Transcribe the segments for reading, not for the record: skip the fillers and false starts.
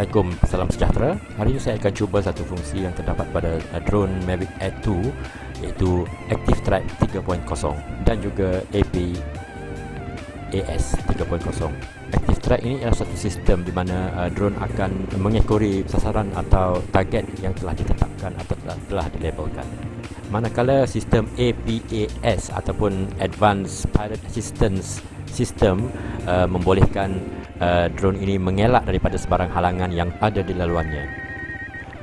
Assalamualaikum, salam sejahtera. Hari ini saya akan cuba satu fungsi yang terdapat pada drone Mavic Air 2, iaitu Active Track 3.0 dan juga APAS 3.0. Active Track ini adalah satu sistem di mana drone akan mengekori sasaran atau target yang telah ditetapkan atau telah dilabelkan. Manakala sistem APAS ataupun Advanced Pilot Assistance System membolehkan drone ini mengelak daripada sebarang halangan yang ada di laluannya.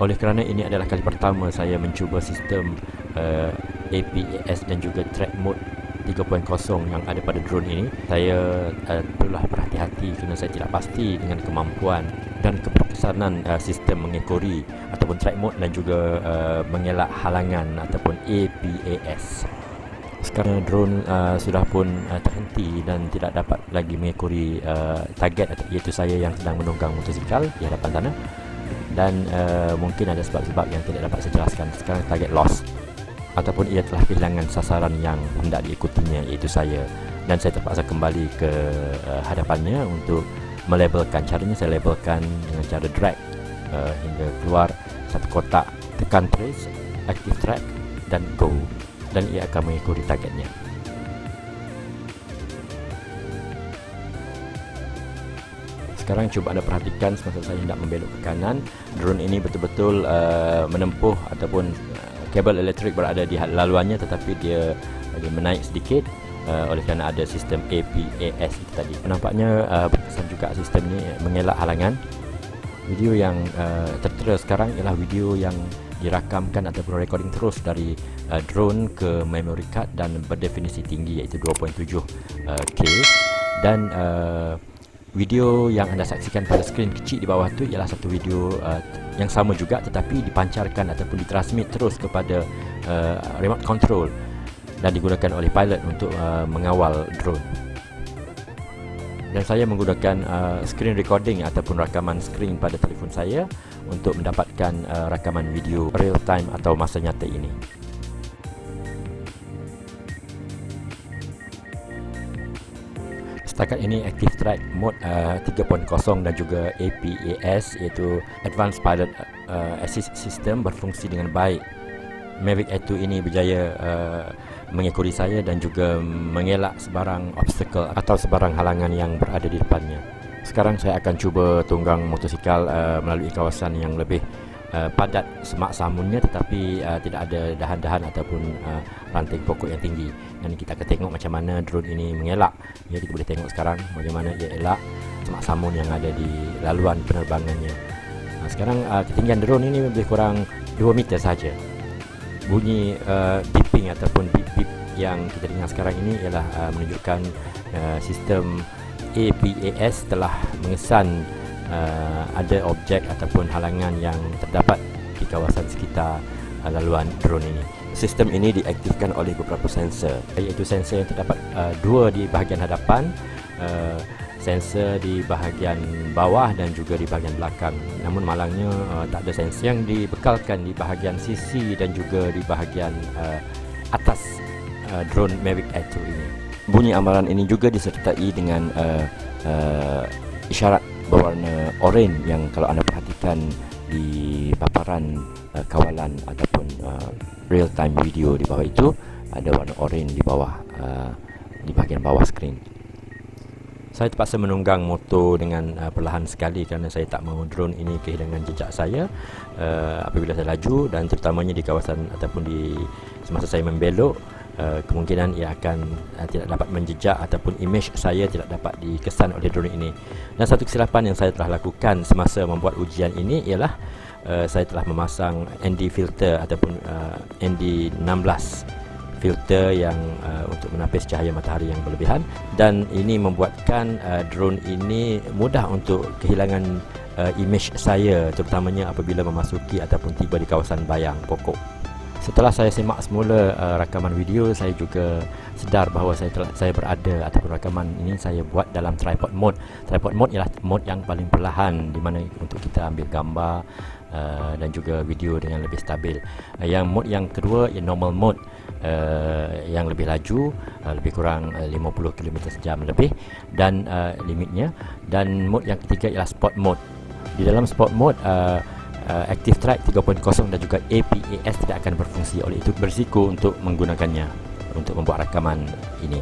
Oleh kerana ini adalah kali pertama saya mencuba sistem APAS dan juga Track Mode 3.0 yang ada pada drone ini, saya perlulah berhati-hati kerana saya tidak pasti dengan kemampuan dan keberkesanan sistem mengekori ataupun Track Mode dan juga mengelak halangan ataupun APAS. Sekarang drone sudah pun terhenti dan tidak dapat lagi mengekori target, iaitu saya yang sedang menunggang motosikal di hadapan sana, dan mungkin ada sebab-sebab yang tidak dapat saya jelaskan. Sekarang target lost ataupun ia telah kehilangan sasaran yang hendak diikutinya, iaitu saya, dan saya terpaksa kembali ke hadapannya untuk melabelkan. Caranya saya labelkan dengan cara drag hingga keluar satu kotak, tekan trace, active track dan go, dan ia akan mengikuti targetnya. Sekarang cuba anda perhatikan semasa saya hendak membelok ke kanan, drone ini betul-betul menempuh ataupun kabel elektrik berada di laluannya, tetapi dia menaik sedikit oleh kerana ada sistem APAS itu tadi. Nampaknya berkesan juga sistem ini mengelak halangan. Video yang tertera sekarang ialah video yang dirakamkan ataupun recording terus dari drone ke memory card dan berdefinisi tinggi, iaitu 2.7K, dan video yang anda saksikan pada skrin kecil di bawah tu ialah satu video yang sama juga, tetapi dipancarkan ataupun ditransmit terus kepada remote control dan digunakan oleh pilot untuk mengawal drone. Dan saya menggunakan screen recording ataupun rakaman skrin pada telefon saya untuk mendapatkan rakaman video real time atau masa nyata ini. Setakat ini Active Track Mode 3.0 dan juga APAS, iaitu Advanced Pilot Assist System, berfungsi dengan baik. Mavic Air 2 ini berjaya mengekori saya dan juga mengelak sebarang obstacle atau sebarang halangan yang berada di depannya. Sekarang saya akan cuba tunggang motosikal melalui kawasan yang lebih padat semak samunnya, tetapi tidak ada dahan-dahan ataupun ranting pokok yang tinggi, dan kita akan tengok macam mana drone ini mengelak. Ya, kita boleh tengok sekarang bagaimana ia elak semak samun yang ada di laluan penerbangannya. Sekarang ketinggian drone ini lebih kurang 2 meter saja. Bunyi beeping ataupun beep-beep yang kita dengar sekarang ini ialah menunjukkan sistem APAS telah mengesan ada objek ataupun halangan yang terdapat di kawasan sekitar laluan drone ini. Sistem ini diaktifkan oleh beberapa sensor, iaitu sensor yang terdapat dua di bahagian hadapan, sensor di bahagian bawah dan juga di bahagian belakang. Namun malangnya tak ada sensor yang dibekalkan di bahagian sisi dan juga di bahagian atas drone Mavic Air 2 ini. Bunyi amaran ini juga disertai dengan isyarat berwarna oranye yang kalau anda perhatikan di paparan kawalan ataupun real time video di bawah itu, ada warna oranye di bawah, di bahagian bawah skrin. Saya terpaksa menunggang motor dengan perlahan sekali kerana saya tak mahu drone ini kehilangan jejak saya apabila saya laju, dan terutamanya di kawasan ataupun di semasa saya membelok, kemungkinan ia akan tidak dapat menjejak ataupun image saya tidak dapat dikesan oleh drone ini. Dan satu kesilapan yang saya telah lakukan semasa membuat ujian ini ialah saya telah memasang ND filter ataupun ND16 filter yang untuk menapis cahaya matahari yang berlebihan, dan ini membuatkan drone ini mudah untuk kehilangan image saya, terutamanya apabila memasuki ataupun tiba di kawasan bayang pokok. Setelah saya semak semula rakaman video, saya juga sedar bahawa saya berada ataupun rakaman ini saya buat dalam tripod mode. Tripod mode ialah mode yang paling perlahan, di mana untuk kita ambil gambar dan juga video dengan lebih stabil. Yang mode yang kedua ialah normal mode, yang lebih laju, lebih kurang 50 km sejam lebih dan limitnya. Dan mode yang ketiga ialah sport mode. Di dalam sport mode, Active Track 3.0 dan juga APAS tidak akan berfungsi. Oleh itu berisiko untuk menggunakannya untuk membuat rakaman ini.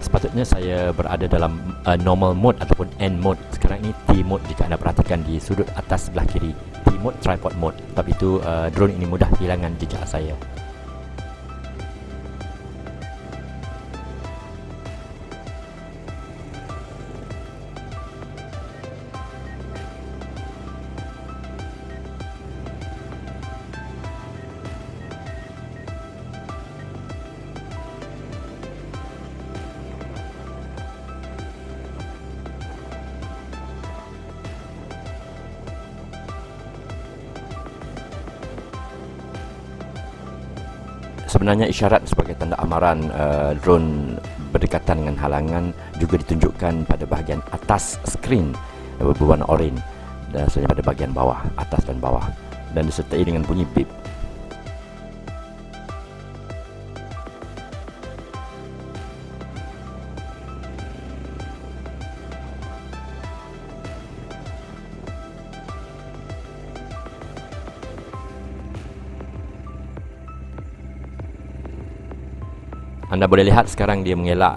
Sepatutnya saya berada dalam normal mode ataupun N mode. Sekarang ini T mode jika anda perhatikan di sudut atas sebelah kiri. T mode tripod mode. Sebab itu drone ini mudah kehilangan jejak saya. Sebenarnya isyarat sebagai tanda amaran drone berdekatan dengan halangan juga ditunjukkan pada bahagian atas skrin berwarna oranye dan sebenarnya pada bahagian bawah, atas dan bawah, dan disertai dengan bunyi beep. Anda boleh lihat sekarang dia mengelak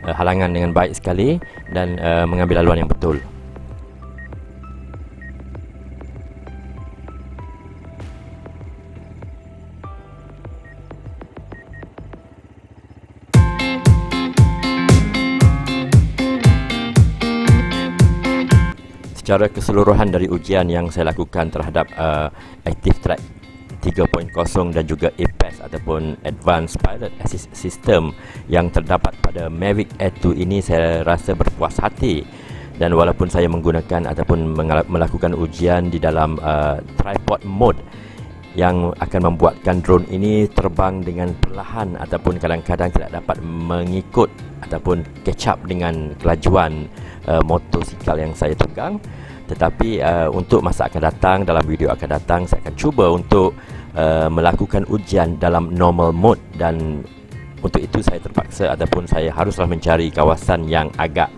halangan dengan baik sekali dan mengambil laluan yang betul. Secara keseluruhan dari ujian yang saya lakukan terhadap Active Track 3.0 dan juga APAS ataupun Advanced Pilot Assist System yang terdapat pada Mavic Air 2 ini, saya rasa berpuas hati. Dan walaupun saya menggunakan ataupun melakukan ujian di dalam tripod mode yang akan membuatkan drone ini terbang dengan perlahan ataupun kadang-kadang tidak dapat mengikut ataupun catch up dengan kelajuan motosikal yang saya tunggang. Tetapi untuk masa akan datang, dalam video akan datang, saya akan cuba untuk melakukan ujian dalam normal mode, dan untuk itu saya terpaksa ataupun saya haruslah mencari kawasan yang agak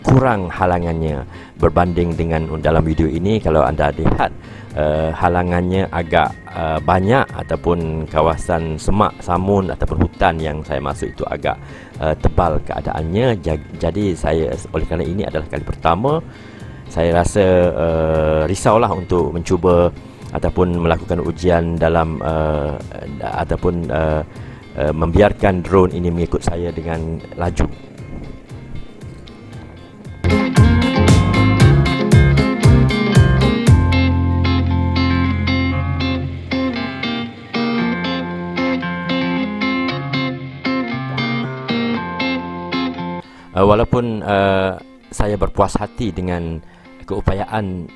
kurang halangannya berbanding dengan dalam video ini. Kalau anda lihat halangannya agak banyak, ataupun kawasan semak, samun ataupun hutan yang saya masuk itu agak tebal keadaannya. Jadi saya, oleh kerana ini adalah kali pertama, saya rasa risaulah untuk mencuba ataupun melakukan ujian dalam ataupun membiarkan drone ini mengikut saya dengan laju. Walaupun saya berpuas hati dengan keupayaan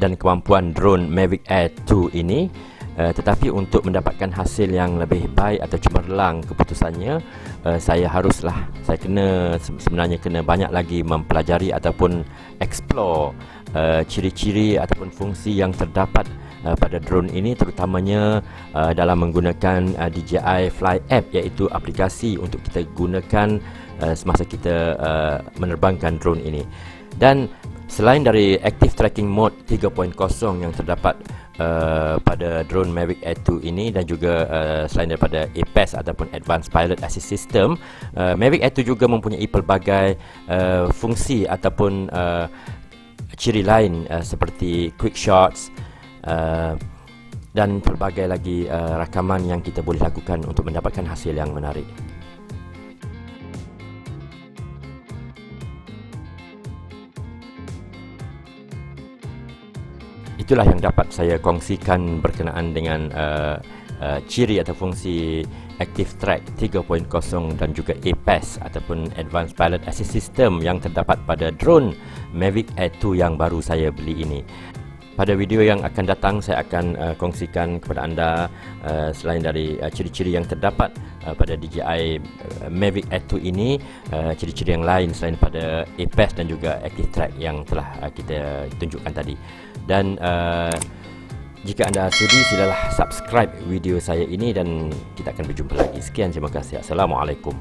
dan kemampuan drone Mavic Air 2 ini, tetapi untuk mendapatkan hasil yang lebih baik atau cemerlang keputusannya, saya sebenarnya kena banyak lagi mempelajari ataupun explore ciri-ciri ataupun fungsi yang terdapat pada drone ini, terutamanya dalam menggunakan DJI Fly App, iaitu aplikasi untuk kita gunakan semasa kita menerbangkan drone ini. Dan selain dari Active Tracking Mode 3.0 yang terdapat pada drone Mavic Air 2 ini, dan juga selain daripada APAS ataupun Advanced Pilot Assist System, Mavic Air 2 juga mempunyai pelbagai fungsi ataupun ciri lain seperti quick shots dan pelbagai lagi rakaman yang kita boleh lakukan untuk mendapatkan hasil yang menarik. Itulah yang dapat saya kongsikan berkenaan dengan ciri atau fungsi Active Track 3.0 dan juga APAS ataupun Advanced Pilot Assist System yang terdapat pada drone Mavic Air 2 yang baru saya beli ini. Pada video yang akan datang, saya akan kongsikan kepada anda selain dari ciri-ciri yang terdapat pada DJI Mavic Air 2 ini, ciri-ciri yang lain selain pada APAS dan juga Active Track yang telah kita tunjukkan tadi. Dan jika anda sudi, silalah subscribe video saya ini dan kita akan berjumpa lagi. Sekian, terima kasih. Assalamualaikum.